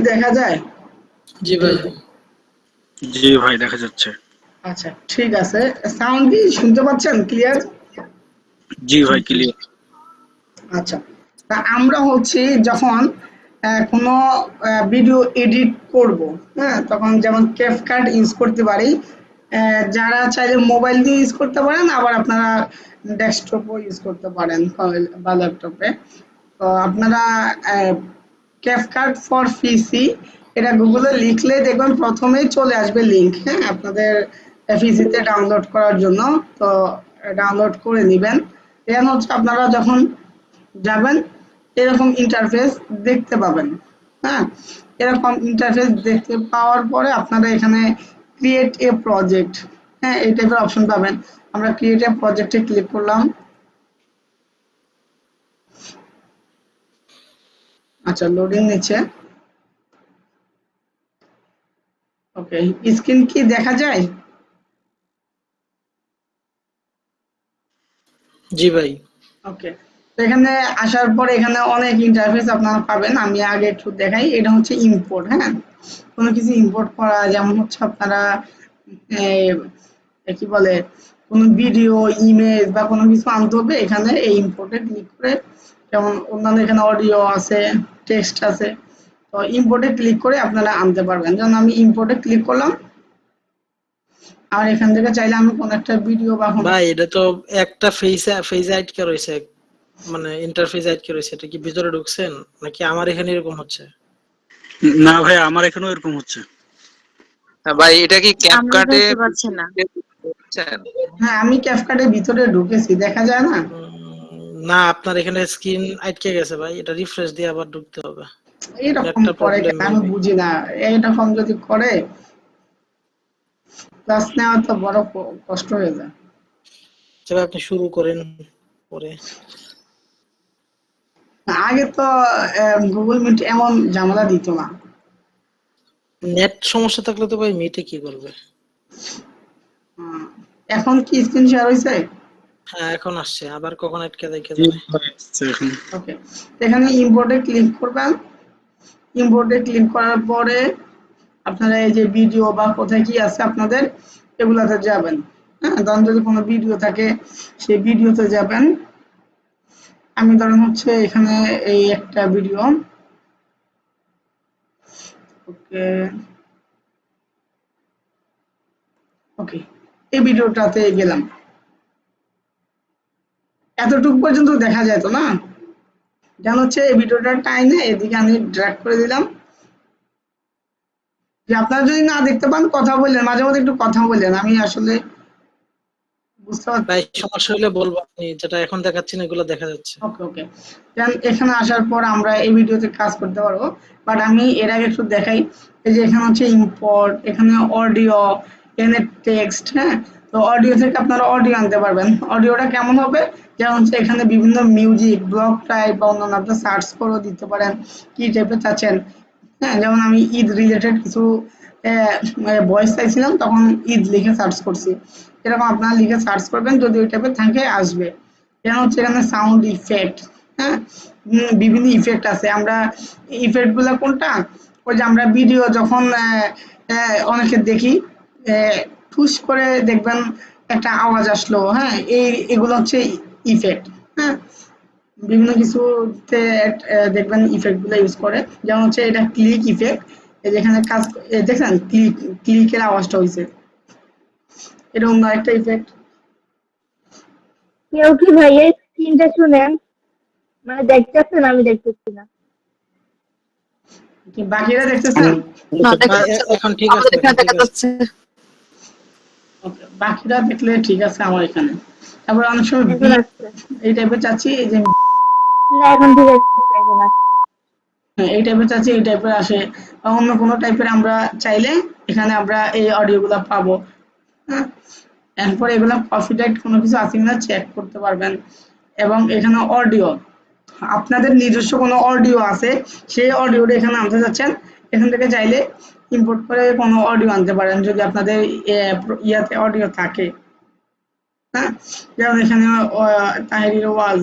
দেখা যায়? জি ভাই। জি ভাই দেখা যাচ্ছে। আচ্ছা ঠিক আছে, সাউন্ড কি শুনতে পাচ্ছেন ক্লিয়ার? জি ভাই ক্লিয়ার। আচ্ছা, তা আমরা হচ্ছে যখন কোনো ভিডিও এডিট করব, হ্যাঁ, তখন যেমন ক্যাপকাট ইউজ করতে পারি। যারা চাইলে মোবাইল দিয়ে ইউজ করতে পারেন, আবার আপনারা ডেস্কটপও ইউজ করতে পারেন বা ল্যাপটপে। তো আপনারা ক্যাপকাট ফর পিসি এটা গুগলে লিখলে দেখবেন প্রথমেই চলে আসবে লিংক, হ্যাঁ, আপনাদের পিসিতে ডাউনলোড করার জন্য। তো ডাউনলোড করে নেবেন। এখানে হচ্ছে আপনারা যখন যাবেন এরকম ইন্টারফেস দেখতে পাবেন, হ্যাঁ। এরকম ইন্টারফেস দেখতে পাওয়ার পরে আপনারা এখানে ক্রিয়েট এ প্রজেক্ট, হ্যাঁ, এই টাইপের অপশন পাবেন। আমরা ক্রিয়েট এ প্রজেক্টে ক্লিক করলাম। আচ্ছা, লোডিং নিচ্ছে। ওকে, স্ক্রিন কি দেখা যায়? জি ভাই। ওকে, তো এখানে আসার পরে এখানে অনেক ইন্টারফেস আপনারা পাবেন। আমি আগে একটু দেখাই। এটা হচ্ছে ইম্পোর্ট, হ্যাঁ, কোনো কিছু ইম্পোর্ট করা, যেমন হচ্ছে আপনারা কি বলে কোনো ভিডিও, ইমেজ বা কোনো কিছু আনতে হবে, এখানে এই ইম্পোর্টে ক্লিক করে, যেমন অন্যান্য এখানে অডিও আছে, টেক্সট আছে, তো ইম্পোর্টে ক্লিক করে আপনারা আনতে পারবেন। যেমন আমি ইম্পোর্টে ক্লিক করলাম, আর এখান থেকে চাইলে আমি কোনো একটা ভিডিও বা ভাই এটা তো একটা ফেজ আটকে রয়েছে, মানে ইন্টারফেস আটকে রয়েছে। এটা কি ভিতরে ঢুকছেন নাকি আমার এখানে এরকম হচ্ছে? না ভাই আমার এখানেও এরকম হচ্ছে। ভাই এটা কি আমরা ক্যাপকাটে দেখতে পাচ্ছি না। হ্যাঁ, আমি ক্যাপকাটের ভিতরে ঢুকেছি, দেখা যায় না? না, আপনার এখানে স্ক্রিন আটকে গেছে ভাই, এটা রিফ্রেশ দিয়ে আবার ঢুকতে হবে। এরকম একটা করে প্রবলেম কেন আমি মেবি। বুঝি না। এরকম যদি করে ক্লাস নেওয়া তো বড় কষ্ট হয়ে যায়। তবে আপনি শুরু করেন পরে। আগে তো গুগল মিট এমন ঝামেলা দিত না। নেট সমস্যা থাকলে তো ভাই মিটে কি করবে? আহ, এখন কি স্ক্রিন শেয়ার হয়েছে? হ্যাঁ এখন আসছে, আবার কখন আটকে যায় কে জি জানে। ভাই আসছে এখন। ওকে, এখানে ইম্পোর্টে ক্লিক করবেন। ইম্পোর্টে ক্লিক করার পরে আপনারা এই যে ভিডিও বা কোথায় কি আছে আপনাদের, এগুলাতে যাবেন। হ্যাঁ, ধরুন যদি কোনো ভিডিও থাকে সেই ভিডিওতে যাবেন। আমি ধরুন হচ্ছে এখানে এই একটা ভিডিও, ওকে ওকে, এই ভিডিওটাতে গেলাম। এতটুকু পর্যন্ত দেখা যায় তো না? যেমন হচ্ছে এই ভিডিওটা টাইনে এদিকে আমি ড্র্যাগ করে দিলাম, যে আপনারা যদি না দেখতে পান কথা বললেন, মাঝে মধ্যে একটু কথা বললেন, আমি আসলে বুঝতে পারছি। ভাই সমস্যা হলে বলবো, আপনি যেটা এখন দেখাচ্ছেন এগুলো দেখা যাচ্ছে। ওকে ওকে, এখানে আসার পর আমরা এই ভিডিওতে কাজ করতে পারবো। বাট আমি এর আগে একটু দেখাই। এই যে এখানে হচ্ছে ইম্পোর্ট, এখানে অডিও, এখানে টেক্সট, হ্যাঁ। তো অডিও থেকে আপনারা অডিও আনতে পারবেন। অডিওটা কেমন হবে, যেমন হচ্ছে এখানে বিভিন্ন মিউজিক, ব্লগ টাইপ বা অন্যান্য আপনি সার্চ করেও দিতে পারেন কি টাইপের চাচ্ছেন। হ্যাঁ, যেমন আমি ঈদ রিলেটেড কিছু ভয়েস চাইছিলাম, তখন ঈদ লিখে সার্চ করছি। এরকম আপনারা লিখে সার্চ করবেন, যদি ওই টাইপের থাকে আসবে। যেমন হচ্ছে এখানে সাউন্ড ইফেক্ট, হ্যাঁ, বিভিন্ন ইফেক্ট আছে। আমরা ইফেক্ট গুলা কোনটা, ওই যে আমরা ভিডিও যখন অনেকে দেখি, ঠুস করে দেখবেন একটা আওয়াজ আসলো, হ্যাঁ, এগুলো হচ্ছে ইফেক্ট, হ্যাঁ। বিভিন্ন কিছুতে দেখবেন ইফেক্ট গুলো ইউজ করে। যেমন হচ্ছে এটা ক্লিক ইফেক্ট, এই যেখানে কাজ দেখছেন ক্লিকের আওয়াজটা হয়েছে, এটা অন্য একটা ইফেক্ট। কেউ কি ভাইয়া স্ক্রিনটা শুনেন? মানে দেখতেছেন, আমি দেখতেছি না। কি বাকিরা দেখতেছেন? না দেখা হ্যাঁ, যাচ্ছে, এখন ঠিক আছে, আমাদের এখানে এখন ঠিক দেখা আছে। যাচ্ছে। ওকে, বাকিরা দেখলে ঠিক আছে আমার এখানে। তারপর অনেক সময় এখন আসছে। এই টাইপের চাচ্ছি, এই যে না এখন ঠিক আছে, এখন আসছে। এই টাইপের চাচ্ছি, এই টাইপের আসে, বা অন্য কোনো টাইপের আমরা চাইলে এখানে আমরা এই অডিওগুলো পাবো, হ্যাঁ। এরপর এগুলো কপিরাইট কোনো কিছু আছে কিনা চেক করতে পারবেন। এবং এখানে অডিও, আপনাদের নিজস্ব কোনো অডিও আছে, সেই অডিওটা এখানে আনতে যাচ্ছেন, এখান থেকে চাইলে ইম্পোর্ট করে কোনো অডিও আনতে পারেন, যদি আপনাদের ইয়াতে অডিও থাকে, হ্যাঁ। যেমন এখানে তাহিরির ওয়াজ,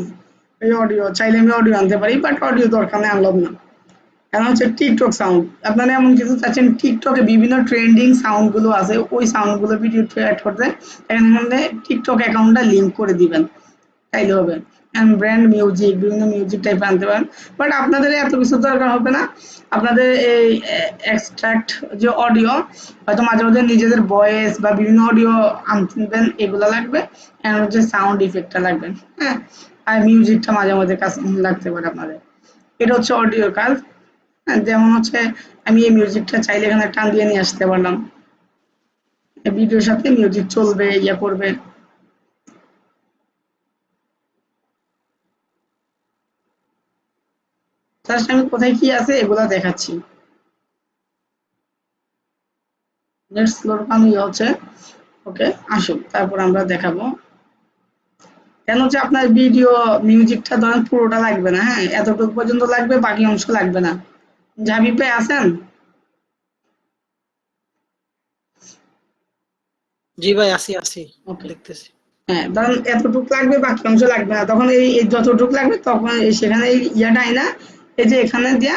এই অডিও চাইলে আমি অডিও আনতে পারি, বাট অডিও দরকার নেই, আনলাম না। এখন হচ্ছে টিকটক সাউন্ড। আপনারা এমন কিছু চাচ্ছেন টিকটকে বিভিন্ন ট্রেন্ডিং সাউন্ড গুলো আছে, ওই সাউন্ড গুলো ভিডিও অ্যাড করতে, এখানে টিকটক অ্যাকাউন্টটা লিঙ্ক করে দিবেন, তাইলে হবে। ব্র্যান্ড মিউজিক, বিভিন্ন মিউজিক টাইপ আনতে পারেন, বাট আপনাদের এত কিছু দরকার হবে না। আপনাদের এই এক্সট্রাক্ট যে অডিও, হয়তো মাঝে মাঝে নিজেদের ভয়েস বা বিভিন্ন অডিও আনবেন, এগুলো লাগবে। আর হচ্ছে সাউন্ড ইফেক্টটা লাগবে, হ্যাঁ, আর মিউজিকটা মাঝে মাঝে কাজ লাগতে পারে আপনাদের। এটা হচ্ছে অডিওর কাজ। হ্যাঁ, যেমন হচ্ছে আমি এই মিউজিকটা চাইলে এখানে টান দিয়ে নিয়ে আসতে পারলাম, ভিডিওর সাথে মিউজিক চলবে, ইয়া করবে। জাস্ট আমি কোথায় কি আছে এগুলা দেখাচ্ছি। নেট স্লোর কাম ইয়ে হচ্ছে, ওকে আসুন তারপর আমরা দেখাবো। কেন হচ্ছে আপনার ভিডিও মিউজিকটা ধরেন পুরোটা লাগবে না, হ্যাঁ, এতটুকু পর্যন্ত লাগবে, বাকি অংশ লাগবে না। জাবিব ভাই আছেন? জি ভাই, আসি আসি, ওকে, দেখতেছি। হ্যাঁ, ধরেন এতটুকু লাগবে, বাকি অংশ লাগবে না, তখন এই যতটুকু লাগবে তখন সেখানে এই ইয়াটা না, এই যে এখানে দিয়া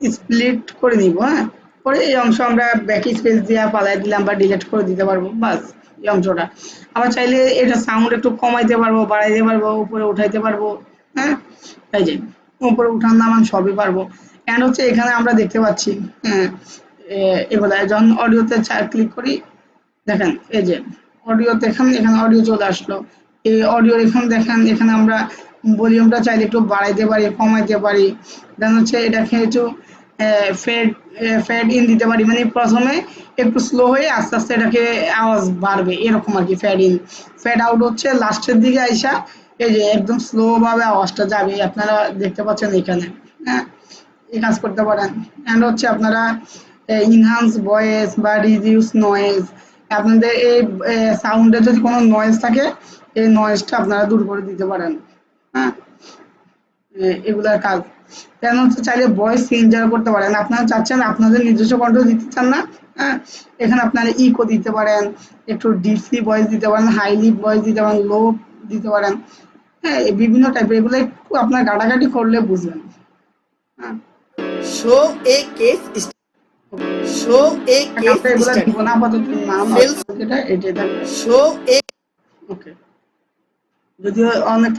স্প্লিট করে নিব, হ্যাঁ, করে এই অংশ আমরা ব্যাক স্পেস দিয়া পালাই দিলাম বা ডিলিট করে দিতে পারবো, বাস এই অংশটা। আবার চাইলে এটা সাউন্ড একটু কমাইতে পারবো, বাড়াইতে পারবো, উপরে উঠাইতে পারবো, হ্যাঁ, এই যে উপরে উঠান নামান সবই পারবো। এন্ড হচ্ছে এখানে আমরা দেখতে পাচ্ছি, হ্যাঁ, এগুলা যখন অডিওতে ক্লিক করি, দেখেন এই যে অডিও দেখেন, এখানে অডিও চলে আসলো। এই অডিও এখানে দেখেন, এখানে আমরা ভলিউমটা চাইলে একটু বাড়াইতে পারি, কমাইতে পারি। দেন হচ্ছে এটাকে একটু ফেড ফেড ইন দিতে পারি, মানে প্রথমে একটু স্লো হয়ে আস্তে আস্তে এটাকে আওয়াজ বাড়বে, এরকম আর কি। ফেড ইন, ফেড আউট হচ্ছে লাস্টের দিকে আইসা এই যে একদম স্লো ভাবে আওয়াজটা যাবে, আপনারা দেখতে পাচ্ছেন এখানে, হ্যাঁ, এই কাজ করতে পারেন। এন্ড হচ্ছে আপনারা ইনহান্স ভয়েস বা রিডিউস নয়েজ, আপনাদের এই সাউন্ডে যদি কোনো নয়েজ থাকে, এই নয়েজটা আপনারা দূর করে দিতে পারেন, হ্যাঁ, এগুলার কাজ। কেন হচ্ছে চাইলে ভয়েস চেঞ্জার করতে পারেন, আপনারা চাচ্ছেন আপনাদের নিজস্ব কণ্ঠ দিতে চান না, হ্যাঁ, এখানে আপনারা ইকো দিতে পারেন, একটু ডিপলি ভয়েস দিতে পারেন, হাইলি ভয়েস দিতে পারেন, লো দিতে পারেন, হ্যাঁ, এই বিভিন্ন টাইপের, এগুলো একটু আপনার ঘাটাঘাটি করলে বুঝবেন, হ্যাঁ। Show a case show a আমরা case এগুলা study. দিব না আপাতত, নাম Sales যেটা এটাই থাকবে। show a ওকে, যদিও অনেক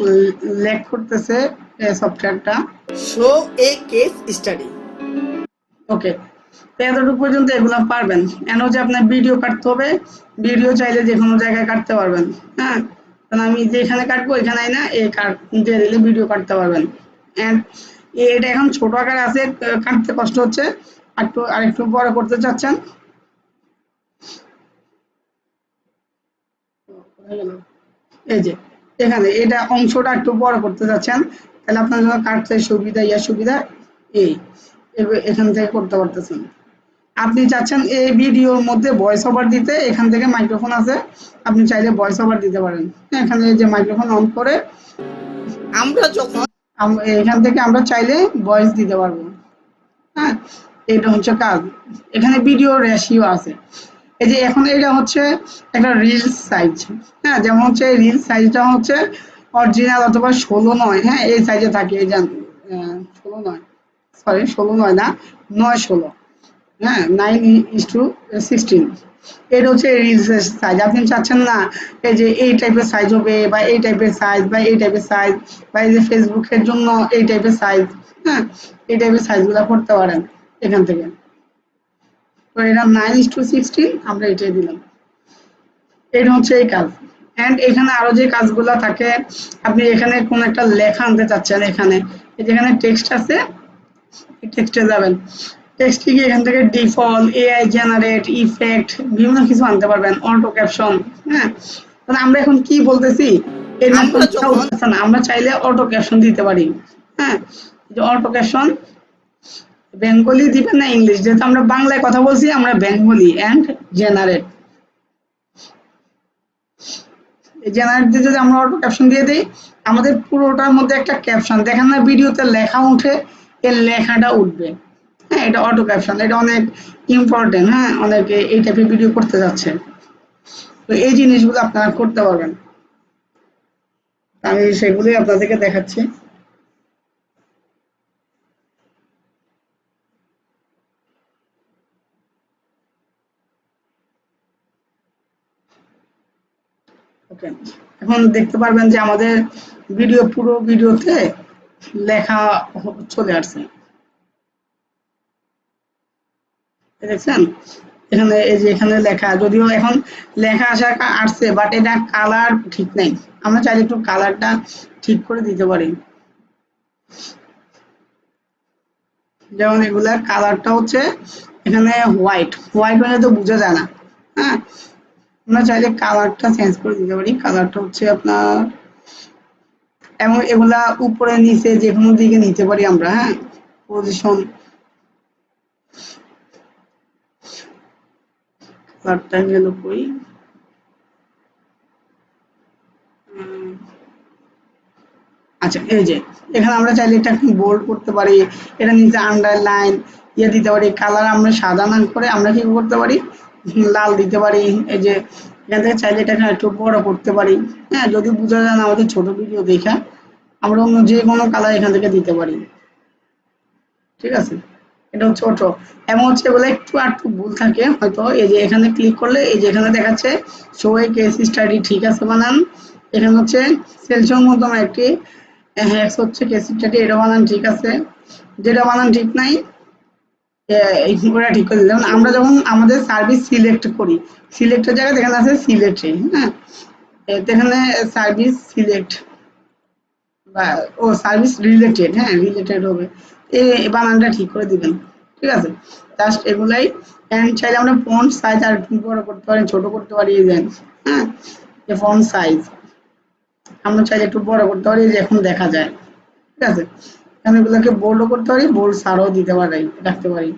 ল্যাগ করতেছে সফটওয়্যারটা। show a case study. ওকে, তো এতটুকু পর্যন্ত এগুলা পারবেন। কেন যে আপনার ভিডিও কাটতে হবে, ভিডিও চাইলে যে কোনো জায়গায় কাটতে পারবেন, হ্যাঁ, কারণ আমি যেখানে কাটবো এখানে না, এই কাট দিয়ে দিলে ভিডিও কাটতে পারবেন। এন্ড এটা এখন ছোট আকারে আছে, কাটতে কষ্ট হচ্ছে, আরেকটু বড় করতে চাচ্ছেন, এই যে এখানে এটা অংশটা একটু বড় করতে যাচ্ছেন, তাহলে আপনার জন্য কাটতে সুবিধা, সুবিধা এই এখান থেকে করতে পারতেছেন। আপনি চাচ্ছেন এই ভিডিওর মধ্যে ভয়েস ওভার দিতে, এখান থেকে মাইক্রোফোন আছে, আপনি চাইলে ভয়েস ওভার দিতে পারেন, এখানে যে মাইক্রোফোন অন করে আমরা যখন এখান থেকে আমরা চাইলে ভয়েস দিতে পারবো, হ্যাঁ, এটা হচ্ছে কাজ। এখানে ভিডিও রেশিও আছে, এই যে এখন এটা হচ্ছে একটা রিলস সাইজ, হ্যাঁ, যেমন হচ্ছে রিলস সাইজটা হচ্ছে অরিজিনাল অথবা 16:9, হ্যাঁ, এই সাইজে থাকে, এই যান 16:9, সরি 16:9 না, 9:16, হ্যাঁ, 9:16, এটা হচ্ছে রিলসের সাইজ। আপনি চাচ্ছেন না এই যে এই টাইপের সাইজ হবে, বা এই টাইপের সাইজ, বা এই টাইপের সাইজ, বা এই যে ফেসবুকের জন্য এই টাইপের সাইজ, হ্যাঁ, এই টাইপের সাইজগুলো করতে পারেন এখান থেকে। তো এটা 9:16, আমরা এটাই দিলাম। এটা হচ্ছে এই কাজ। এন্ড এখানে আরো যে কাজগুলো থাকে, আপনি এখানে কোন একটা লেখা আনতে চাচ্ছেন, এখানে যেখানে টেক্সট আছে, টেক্সটে যাবেন, টেক্সটে গিয়ে এখান থেকে ডিফল্ট, এআই জেনারেট, ইফেক্ট, বিভিন্ন কিছু আনতে পারবেন, অটো ক্যাপশন, হ্যাঁ, মানে আমরা এখন কি বলতেছি এর আমরা মাধ্যমে যখন না, আমরা চাইলে অটো ক্যাপশন দিতে পারি, হ্যাঁ, যে অটো ক্যাপশন বেঙ্গলি দিবেন না ইংলিশ, যেহেতু আমরা বাংলায় কথা বলছি, আমরা বেঙ্গলি এন্ড জেনারেট, জেনারেট দিয়ে যদি আমরা অটো ক্যাপশন দিয়ে দিই, আমাদের পুরোটার মধ্যে একটা ক্যাপশন দেখেন না, ভিডিওতে লেখা উঠে, এর লেখাটা উঠবে, হ্যাঁ, এটা অটো ক্যাপশন, এটা অনেক ইম্পর্টেন্ট, হ্যাঁ, অনেকে এই টাইপের ভিডিও করতে যাচ্ছে, তো এই জিনিসগুলো আপনারা করতে পারবেন, আমি সেগুলোই আপনাদেরকে দেখাচ্ছি। ওকে, এখন দেখতে পারবেন যে আমাদের পুরো ভিডিওতে লেখা চলে আসছে, দেখছেন এখানে, এই যে এখানে লেখা, যদিও এখন লেখা আসছে বাট এটা কালার ঠিক নাই, আমরা চাইলে একটু কালারটা ঠিক করে দিতে পারি। যেমন এগুলার কালারটা হচ্ছে এখানে হোয়াইট হলে তো বোঝা যায় না। হ্যাঁ, আমরা চাইলে কালারটা চেঞ্জ করে দিতে পারি, কালারটা হচ্ছে আপনার, এবং এগুলা উপরে নিচে যে কোনো দিকে নিতে পারি আমরা। হ্যাঁ, পজিশন কালারটা গেল কই, আচ্ছা এই যে এখানে আমরা চাইলে এটা বোল্ড করতে পারি, এটা নিচে আন্ডারলাইন দিতে পারি, কালার আমরা সাদা না করে আমরা কি করতে পারি, লাল দিতে পারি। এই যে এখান থেকে চাইলে এটাকে একটু বড় করতে পারি। হ্যাঁ, যদি বোঝা যায় না আমাদের ছোট ভিডিও দেখা আমরা অন্য যে কোনো কালার এখান থেকে দিতে পারি। ঠিক আছে, এটা হচ্ছে অটো, এবং হচ্ছে এগুলো একটু একটু ভুল থাকে হয়তো। এই যে এখানে ক্লিক করলে এই যে এখানে দেখাচ্ছে শো এ কেস স্টাডি, ঠিক আছে বানান। এখানে হচ্ছে সেলসং মতো একটি হ্যাক্স হচ্ছে কেস স্টাডি, এটা বানান ঠিক আছে, যেটা বানান ঠিক নাই ওটা ঠিক করে দিলাম। আমরা যখন আমাদের সার্ভিস সিলেক্ট করি, সিলেক্টের জায়গায় এখানে আছে সিলেক্টে, হ্যাঁ এখানে সার্ভিস সিলেক্ট বা সার্ভিস রিলেটেড, হ্যাঁ রিলেটেড হবে, এই বানানটা ঠিক করে দিবেন। ঠিক আছে, জাস্ট এগুলাই। এন্ড চাইলে আমরা ফন্ট সাইজ আর একটু বড় করতে পারি, ছোট করতে পারি, এই দেন। হ্যাঁ, এই ফন্ট সাইজ আমরা চাইলে একটু বড় করতে পারি, যে এখন দেখা যায়। ঠিক আছে, আমি এগুলোকে বোল্ডও করতে পারি, বোল্ড সারও দিতে পারি, রাখতে পারি।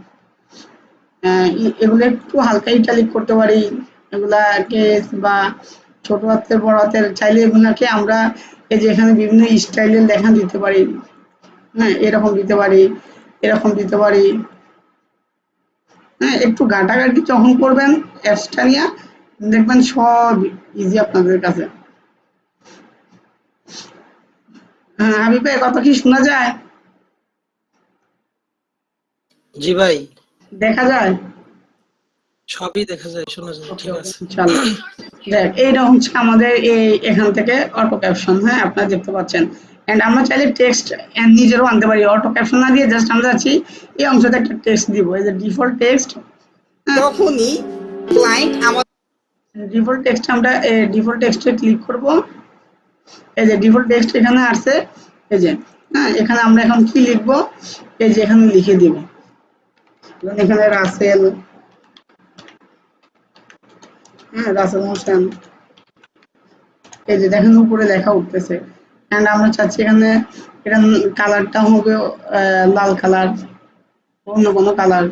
এগুলো একটু হালকা ইটালিক করতে পারি, এগুলা কেস বা ছোট হাতের বড় হাতের, চাইলে এগুলাকে আমরা এই যে এখানে বিভিন্ন স্টাইলের লেখা দিতে পারি। হ্যাঁ, এরকম দিতে পারি, এরকম দিতে পারি। হ্যাঁ, একটু ঘাটাঘাটি যখন করবেন অ্যাপসটা নিয়ে, দেখবেন সব ইজি আপনাদের কাছে। হ্যাঁ হাবিব ভাই, কথা কি শোনা যায়? জি ভাই, দেখা যায়? সবই দেখা যায়, শোনা যায়, ঠিক আছে। ইনশাআল্লাহ। দেখ, এইটা হচ্ছে আমাদের এখান থেকে অটো ক্যাপশন। হ্যাঁ, আপনারা দেখতে পাচ্ছেন। এন্ড আমরা চাইলে টেক্সট নিজেরও আনতে পারি, অটো ক্যাপশন না দিয়ে জাস্ট আমরা যাচ্ছি এই অংশতে একটা টেক্সট দিব, এই যে ডিফল্ট টেক্সট। তখনই ক্লায়েন্ট আমাদের ডিফল্ট টেক্সট আমরা ডিফল্ট টেক্সটে ক্লিক করব। এই যে ডিফল্ট টেক্সট এখানে আসছে, এই যে হ্যাঁ, এখানে আমরা এখন কি লিখব, এই যে এখানে লিখে দিব, এখানে রাসেল, হ্যাঁ রাসেল হোসেন, এই যে দেখেন উপরে লেখা উঠতেছে। এন্ড আমরা চাচ্ছি এখানে এটা কালারটা হবে লাল কালার, অন্য কোনো কালার,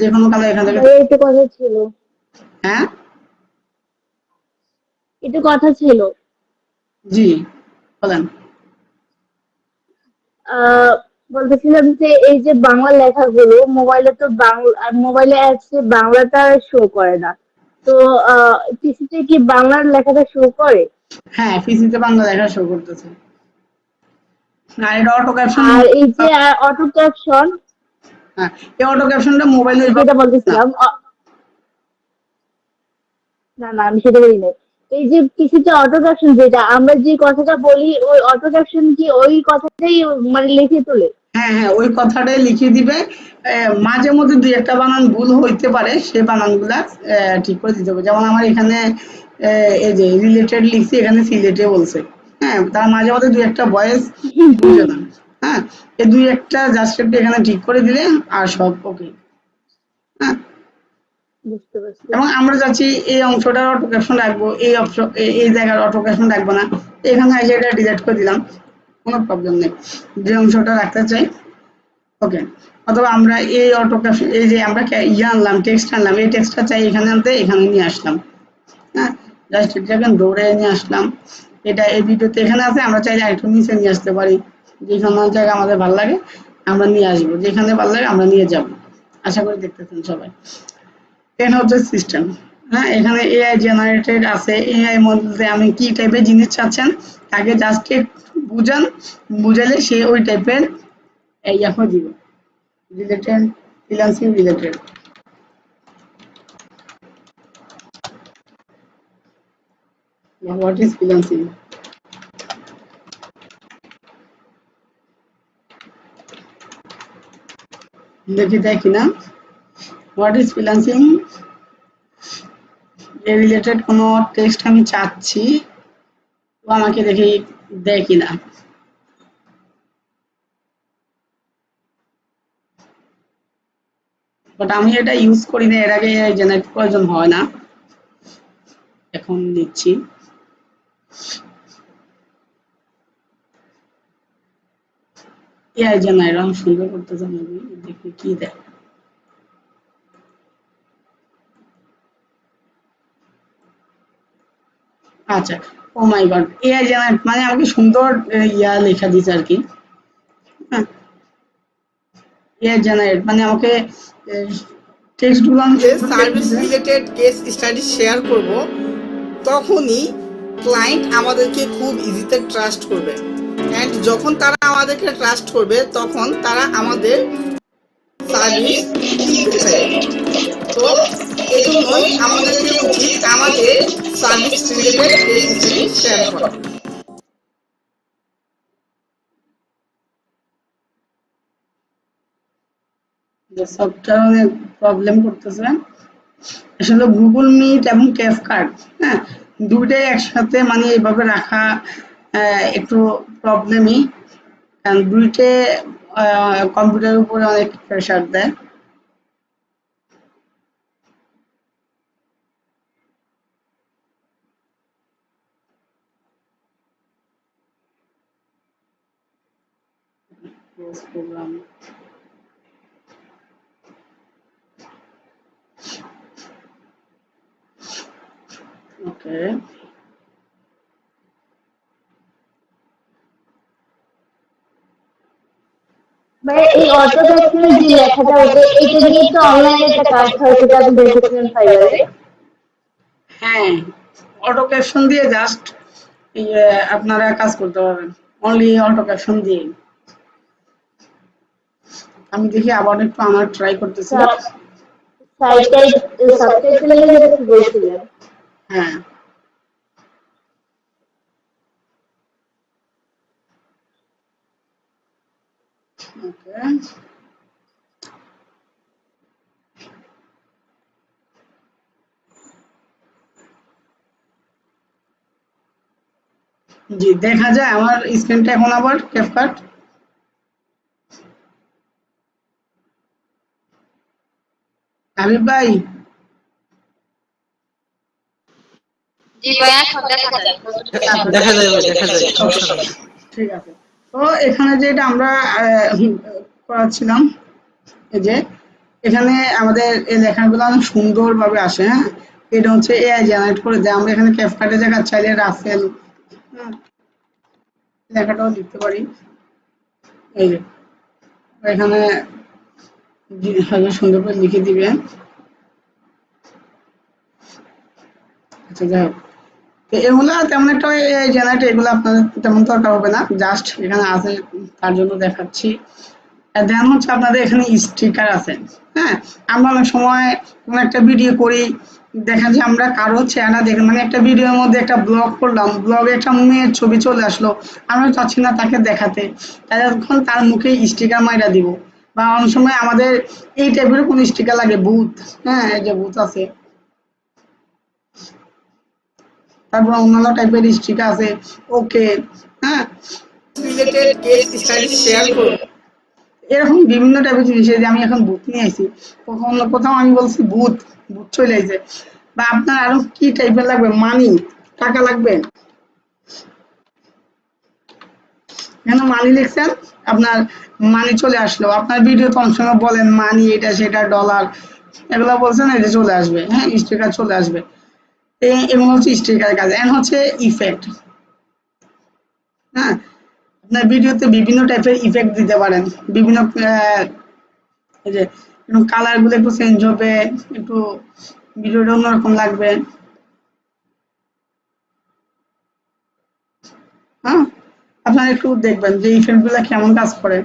যে কোনো কালার এখান থেকে। ভাই একটু কথা ছিল, হ্যাঁ একটু কথা ছিল। জি বলেন। আহ বলতেছিলাম যে এই যে বাংলা লেখাগুলো মোবাইলে তো বাংলা, মোবাইলে অ্যাপসে বাংলাটা শো করে না, তো পিসিতে কি বাংলার লেখাটা শো করে? হ্যাঁ, পিসিতে বাংলা লেখা শো করতেছে, আর এটা অটো ক্যাপশন। আর এই যে অটো ক্যাপশন, হ্যাঁ, এই অটো ক্যাপশনটা মোবাইলে যেটা বলতেছিলাম, না না আমি সেটা বলি নাই। এই যে পিসিতে অটো ক্যাপশন, যেটা আমরা যে কথাটা বলি ওই অটো ক্যাপশন কি ওই কথাটাই মানে লিখে তোলে? হ্যাঁ হ্যাঁ, ওই কথাটাই লিখে দিবে। মাঝে মধ্যে দুই একটা বানান ভুল হইতে পারে, সেই বানানগুলা ঠিক করে দিতে হবে। যেমন আমার এখানে এই যে রিলেটেড লিখছি, এখানে সিলেটে বলছে। হ্যাঁ, তার মাঝে মধ্যে দুই একটা ভয়েস বুঝে না। হ্যাঁ, এই দুই একটা জাস্ট একটু এখানে ঠিক করে দিলে আর সব ওকে। হ্যাঁ, বুঝতে পারছি। এবং আমরা যাচ্ছি এই অংশটার অটো ক্যাপশন রাখবো, এই অপশন এই জায়গার অটো ক্যাপশন রাখবো না, এখানে এসে এটা ডিলিট করে দিলাম, কোনো প্রবলেম নেই। যে অংশটা রাখতে চাই ওকে, অথবা আমরা এই অটো ক্যাপশন, এই যে আমরা আনলাম টেক্সট আনলাম, এই টেক্সটটা চাই এখানে আনতে, এখানে নিয়ে আসলাম। হ্যাঁ, জাস্ট এটাকে দৌড়ে নিয়ে আসলাম। এটা এই ভিডিওতে এখানে আছে, আমরা চাইলে আরেকটু নিচে নিয়ে আসতে পারি, যেখানে জায়গা আমাদের ভালো লাগে আমরা নিয়ে আসবো, যেখানে ভালো লাগে আমরা নিয়ে যাব। আশা করি দেখতেছেন সবাই। এখানে হচ্ছে সিস্টেম। হ্যাঁ, এখানে এআই জেনারেটেড আছে, এআই মধ্যে আমি কি টাইপের জিনিস চাচ্ছেন তাকে জাস্ট বুঝান, বুঝালে সে ওই টাইপের এখন দিব related, freelancing related. What is freelancing? দেখি দেয় কিনা। হোয়াট ইজ ফ্রিল্যান্সিং এর রিলেটেড কোনো টেক্সট আমি চাচ্ছি, ও আমাকে দেখি দেয় কিনা। বাট আমি এটা ইউজ করি না, এর আগে জেনারেট প্রয়োজন হয় না, এখন দিচ্ছি। এআই জেনারেট আমি সুন্দর করতে জানি, দেখি কি দেয়। আচ্ছা, ও মাই গড, এআই জেনারেট মানে আমাকে সুন্দর ইয়া লেখা দিচ্ছে আর কি। হ্যাঁ, এআই জেনারেট মানে আমাকে টেক্সট গুলো service related case study share করব, তখনই ক্লায়েন্ট আমাদেরকে খুব ইজিতে ট্রাস্ট করবে। অ্যান্ড যখন তারা আমাদেরকে ট্রাস্ট করবে তখন তারা আমাদের সার্ভিস কিনতে চাইবে। তো এজন্যই আমাদেরকে উচিত আমাদের service related case study share করা। সফটওয়্যার অনেক প্রবলেম করতেছে আসলে। গুগল মিট এবং ক্যাপকাট, হ্যাঁ, দুইটাই একসাথে মানে এইভাবে রাখা একটু প্রবলেমই, কারণ দুইটাই কম্পিউটারের উপরে অনেক প্রেশার দেয়। প্রোগ্রাম ওকে, ভাই এই অটো ক্যাপশনে যে লেখাটা ওটা এটা দিয়ে তো অনলাইনে একটা কাজ হয়, সেটা আপনি দেখেছিলেন ফাইবারে? হ্যাঁ, অটো ক্যাপশন দিয়ে জাস্ট আপনারা কাজ করতে পারবেন, অনলি অটো ক্যাপশন দিয়ে। আমি দেখি আবার একটু আমার ট্রাই করতেছি। সাইটাই সাবটাইটেলের যেটা কি বলছিলেন? হ্যাঁ, ওকে, জি দেখা যায় আমার স্ক্রিনটা এখন আবার ক্যাপকাট। হাবিব ভাই, জি ভাইয়া সব দেখা যায়। দেখা যায় ভাই, দেখা যায়, সমস্যা নেই। ঠিক আছে। তো এখানে যেটা আমরা করাচ্ছিলাম, এই যে এখানে আমাদের এই লেখাগুলো অনেক সুন্দরভাবে আসে। হ্যাঁ, এটা হচ্ছে এআই জেনারেট করে দেয়। আমরা এখানে ক্যাপকাটে জায়গা চাইলে রাসেল, হ্যাঁ, লেখাটাও লিখতে পারি। এই যে এখানে সুন্দর করে লিখে দিবেন। আচ্ছা, যাই হোক, তো এগুলো তেমন একটা জেনারেট, এগুলো আপনাদের তেমন দরকার হবে না, জাস্ট এখানে আছে তার জন্য দেখাচ্ছি। দেন হচ্ছে আপনাদের এখানে স্টিকার আছে। হ্যাঁ, আমরা অনেক সময় কোনো একটা ভিডিও করি, দেখা যায় আমরা কারো চেহারা দেখে, মানে একটা ভিডিওর মধ্যে একটা ব্লগ করলাম, ব্লগে একটা মেয়ের ছবি চলে আসলো, আমরা চাচ্ছি না তাকে দেখাতে, তখন তার মুখে স্টিকার মাইরা দিব। বা অনেক সময় আমাদের এই টাইপের কোনো স্টিকার লাগে, ভূত, হ্যাঁ, এই যে ভূত আছে, তারপর অন্যান্য টাইপের স্টিকার আছে, ওকে, হ্যাঁ, রিলেটেড কেস স্টাডি শেয়ার করব। এরকম বিভিন্ন টাইপের জিনিস। এই যে আমি এখন ভূত নিয়ে আসি, কখনো কোথাও আমি বলছি ভূত, ভূত চলে আসে। বা আপনার আরো কি টাইপের লাগবে, মানি, টাকা লাগবে, এখানে মানি লিখছেন, আপনার মানি চলে আসলো। আপনার ভিডিও তো অনেক সময় বলেন মানি এটা সেটা ডলার, এগুলো বলছেন, এটা চলে আসবে। হ্যাঁ, স্টিকার চলে আসবে। এগুলো হচ্ছে স্টিকার কাজ। এন্ড হচ্ছে ইফেক্ট। হ্যাঁ, আপনার ভিডিওতে বিভিন্ন টাইপের ইফেক্ট দিতে পারেন, বিভিন্ন এই যে কালার গুলো একটু চেঞ্জ হবে, একটু ভিডিওটা অন্যরকম লাগবে। হ্যাঁ, আপনারা একটু দেখবেন যে ইফেক্ট গুলা কেমন কাজ করে।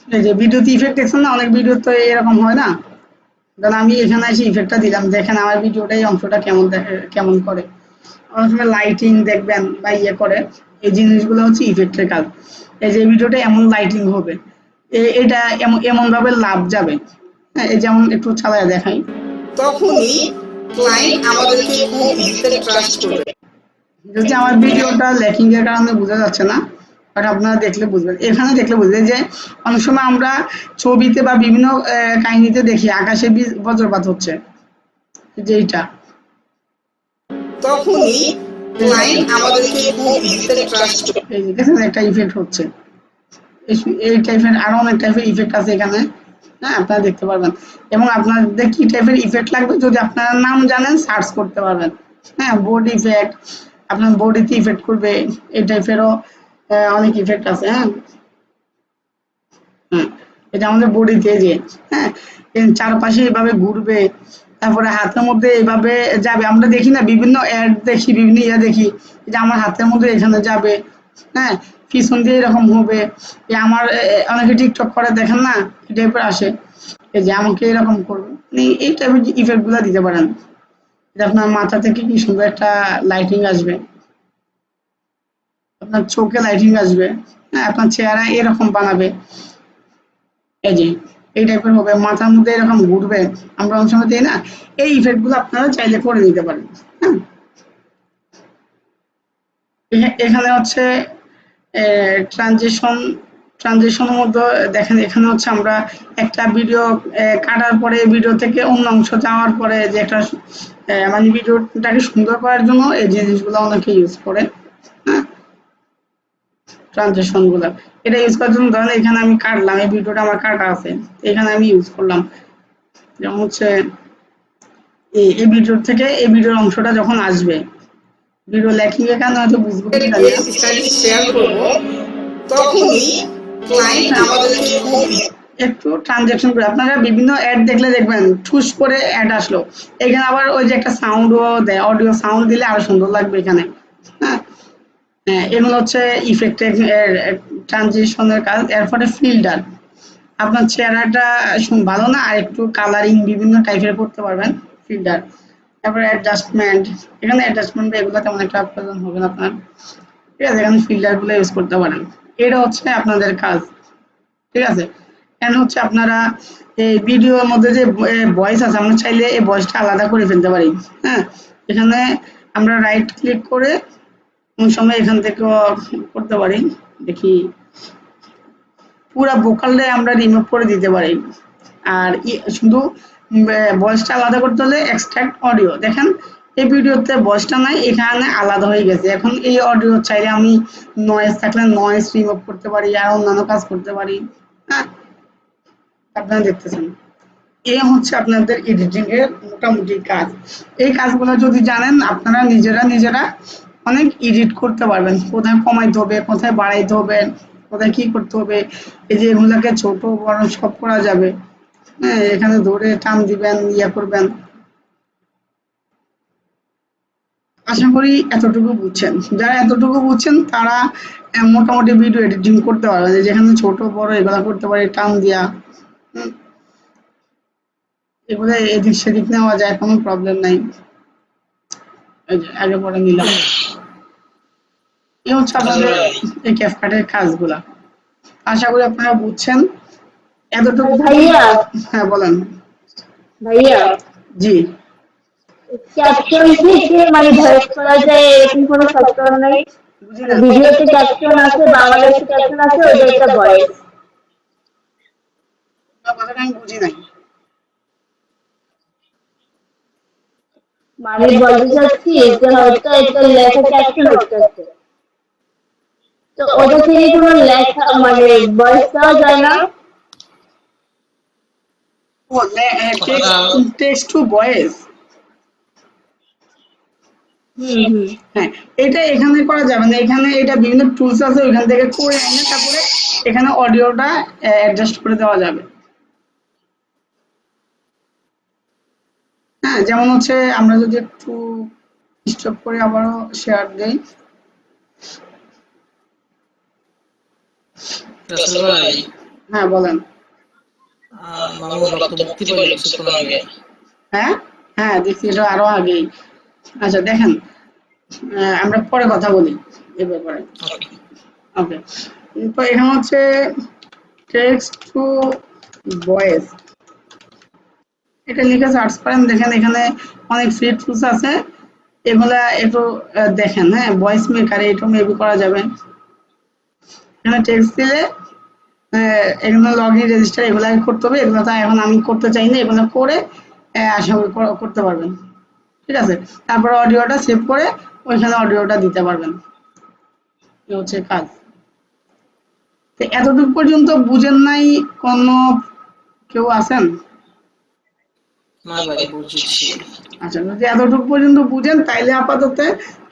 এই যে ভিডিওতে ইফেক্ট দেখছেন না, অনেক ভিডিও তো এরকম হয় না, কারণ আমি এখানে এসে ইফেক্টটা দিলাম, দেখেন আমার ভিডিওটা এই অংশটা কেমন করে। অনেক সময় লাইটিং দেখবেন বা ইয়ে করে, এই জিনিসগুলো হচ্ছে ইফেক্টের কাজ। এই যে ভিডিওটা এমন লাইটিং হবে, এটা এমন ভাবে লাভ যাবে। হ্যাঁ, এই যেমন একটু চালায় দেখাই। তখনই ক্লায়েন্ট আমাদেরকে খুব ইজিতে ট্রাস্ট করবে। যদি আমার ভিডিওটা ল্যাকিং এর কারণে বোঝা যাচ্ছে না, বাট আপনারা দেখলে বুঝবেন, এখানে দেখলে বুঝবেন যে অনেক সময় আমরা ছবিতে বা বিভিন্ন কাহিনীতে দেখি আকাশে বজ্রপাত হচ্ছে, যে এইটা তখনই ক্লায়েন্ট আমাদেরকে খুব ইজিতে ট্রাস্ট করবে। এই যে দেখেন একটা ইফেক্ট হচ্ছে, এই টাইপের আরো অনেক টাইপের ইফেক্ট আছে এখানে। হ্যাঁ, আপনারা দেখতে পারবেন। এবং আপনাদের কি টাইপের ইফেক্ট লাগবে যদি আপনারা নাম জানেন সার্চ করতে পারবেন। হ্যাঁ, বোর্ড ইফেক্ট, আপনার বডিতে ইফেক্ট করবে, এই টাইপেরও অনেক ইফেক্ট আছে। হ্যাঁ, এটা আমাদের বডিতে যে, হ্যাঁ, চারপাশে এইভাবে ঘুরবে, তারপরে হাতের মধ্যে এইভাবে যাবে। আমরা দেখি না, বিভিন্ন অ্যাড দেখি, বিভিন্ন ইয়ে দেখি যে আমার হাতের মধ্যে এখানে যাবে। হ্যাঁ, পিছন দিয়ে এরকম হবে। আমার অনেকে টিকটক করে দেখেন না, এই টাইপের আসে, এই যে আমাকে এরকম করবে। এই টাইপের ইফেক্ট গুলা দিতে পারেন। আপনার মাথা থেকে কি সুন্দর একটা লাইটিং আসবে, আপনার চোখে লাইটিং আসবে। হ্যাঁ, আপনার চেহারা এরকম বানাবে, এই যে এই টাইপের হবে, মাথার মধ্যে এরকম ঘুরবে। আমরা অনেক সময় দিই না, এই ইফেক্ট গুলো আপনারা চাইলে করে নিতে পারেন। হ্যাঁ, এখানে হচ্ছে ট্রানজিশনের মধ্যে দেখেন, এখানে হচ্ছে আমরা একটা ভিডিও কাটার পরে ভিডিও থেকে অন্য অংশ যাওয়ার পরে যে একটা মানে ভিডিওটাকে সুন্দর করার জন্য এই জিনিসগুলো অনেকে ইউজ করে। হ্যাঁ, ট্রানজিশন গুলা এটা ইউজ করার জন্য ধরেন এখানে আমি কাটলাম, এই ভিডিওটা আমার কাটা আছে, এখানে আমি ইউজ করলাম। যেমন হচ্ছে এই ভিডিও থেকে এই ভিডিওর অংশটা যখন আসবে, ভিডিও ল্যাকিং এর কারণে হয়তো বুঝবো কি জানি কেস স্টাডি শেয়ার করব, তখনই ক্লায়েন্ট আমাদেরকে খুব একটু ট্রানজ্যাকশন করে। আপনারা বিভিন্ন অ্যাড দেখলে দেখবেন ঠুস করে অ্যাড আসলো, এখানে আবার ওই যে একটা সাউন্ডও দেয়, অডিও সাউন্ড দিলে আরো সুন্দর লাগবে এখানে। হ্যাঁ, এগুলো হচ্ছে ইফেক্টের ট্রানজিশনের কাজ। এরপরে ফিল্টার, আপনার চেহারাটা ভালো না আর একটু কালারিং বিভিন্ন টাইপের করতে পারবেন, ফিল্টার। তারপরে অ্যাডজাস্টমেন্ট, এখানে অ্যাডজাস্টমেন্ট এগুলো তেমন একটা প্রয়োজন হবে না আপনার, ঠিক আছে। এখানে ফিল্টার গুলো ইউজ করতে পারেন, এটা হচ্ছে আপনাদের কাজ, ঠিক আছে। এখানে হচ্ছে আপনারা এই ভিডিওর মধ্যে যে ভয়েস আছে, আমরা চাইলে এই ভয়েসটা আলাদা করে ফেলতে পারি। হ্যাঁ, এখানে আমরা রাইট ক্লিক করে কোন সময় এখান থেকে করতে পারি, দেখি পুরা ভোকালটাই আমরা রিমুভ করে দিতে পারি। আর শুধু ভয়েসটা আলাদা করতে হলে এক্সট্রাক্ট অডিও, দেখেন এই ভিডিওতে ভয়েসটা নাই, এখানে আলাদা হয়ে গেছে। এখন এই অডিও চাইলে আমি নয়েজ থাকলে নয়েজ রিমুভ করতে পারি আর অন্যান্য কাজ করতে পারি। হ্যাঁ, আপনারা দেখতেছেন, এই হচ্ছে আপনাদের এডিটিং এর মোটামুটি কাজ। এই কাজগুলো যদি জানেন আপনারা নিজেরা অনেক এডিট করতে পারবেন, কোথায় কমাইতে হবে, কোথায় বাড়াইতে হবে, কোথায় কি করতে হবে। এই যে এগুলাকে ছোট বড় সব করা যাবে। হ্যাঁ, এখানে ধরে টান দিবেন, ইয়া করবেন। আশা করি এতটুকু বুঝছেন। যারা এতটুকু বুঝছেন তারা মোটামুটি ভিডিও এডিটিং করতে পারবে, যেখানে ছোট বড় এগুলা করতে পারে টান দিয়া। এগুলো এদিক সেদিক নেওয়া যায়, কোনো প্রবলেম নাই। এই যে আগে পরে নিলাম, এই হচ্ছে আপনাদের এই ক্যাপকাটের কাজগুলা। আশা করি আপনারা বুঝছেন এতটুকু। ভাইয়া, হ্যাঁ বলেন। ভাইয়া, জি, ক্যাপশন থেকে মানে ভয়েস করা যায় এরকম কোনো সফটওয়্যার নাই? বুঝলেন? ভিডিওতে ক্যাপশন আছে, বাংলাদেশে ক্যাপশন আছে, ওইটা একটা ভয়েস। কথাটা আমি বুঝি নাই। মানে বলতে চাচ্ছি যে হয়তো একটা লেখা ক্যাপশন হচ্ছে, তো ওটা থেকে কোনো লেখা মানে ভয়েস দেওয়া যায় না? ও টেক্সট টু ভয়েস, হ্যাঁ, এটা এখানে করা যাবে না। এখানে এটা বিভিন্ন টুলস আছে, ওইখান থেকে করে এনে তারপরে এখানে অডিওটা অ্যাডজাস্ট করে দেওয়া যাবে। হ্যাঁ, যেমন হচ্ছে আমরা যদি একটু স্টপ করে আবারও শেয়ার দেই। রাসেল ভাই, হ্যাঁ বলেন। মামুর রক্ত মুক্তি পাইলো কিছুক্ষণ আগে। হ্যাঁ হ্যাঁ দেখছি, এটা আরো আগেই। আচ্ছা দেখেন, আমরা পরে কথা বলি এই ব্যাপারে। ওকে, তো এখানে হচ্ছে টেক্সট টু ভয়েস, এটা লিখে সার্চ করেন, দেখেন এখানে অনেক ফ্রি টুলস আছে, এগুলা একটু দেখেন। হ্যাঁ, ভয়েস মেকার এটা মেবি করা যাবে। এখানে টেক্সট দিলে এগুলো লগ ইন রেজিস্টার এগুলো করতে হবে, এগুলো তো এখন আমি করতে চাই না, এগুলো করে আশা করি করতে পারবেন। ঠিক আছে, তারপর অডিওটা সেভ করে ওইখানে অডিওটা দিতে পারবেন, এই হচ্ছে কাজ। তো এতটুকু পর্যন্ত বুঝেন নাই কোনো কেউ আছেন? না ভাই বুঝেছি। আচ্ছা, যদি এতটুকু পর্যন্ত বুঝেন তাইলে আপাতত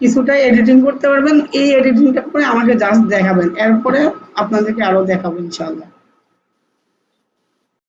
কিছুটা এডিটিং করতে পারবেন। এই এডিটিংটা করে আমাকে জাস্ট দেখাবেন, এরপরে আপনাদেরকে আরো দেখাবো ইনশাআল্লাহ।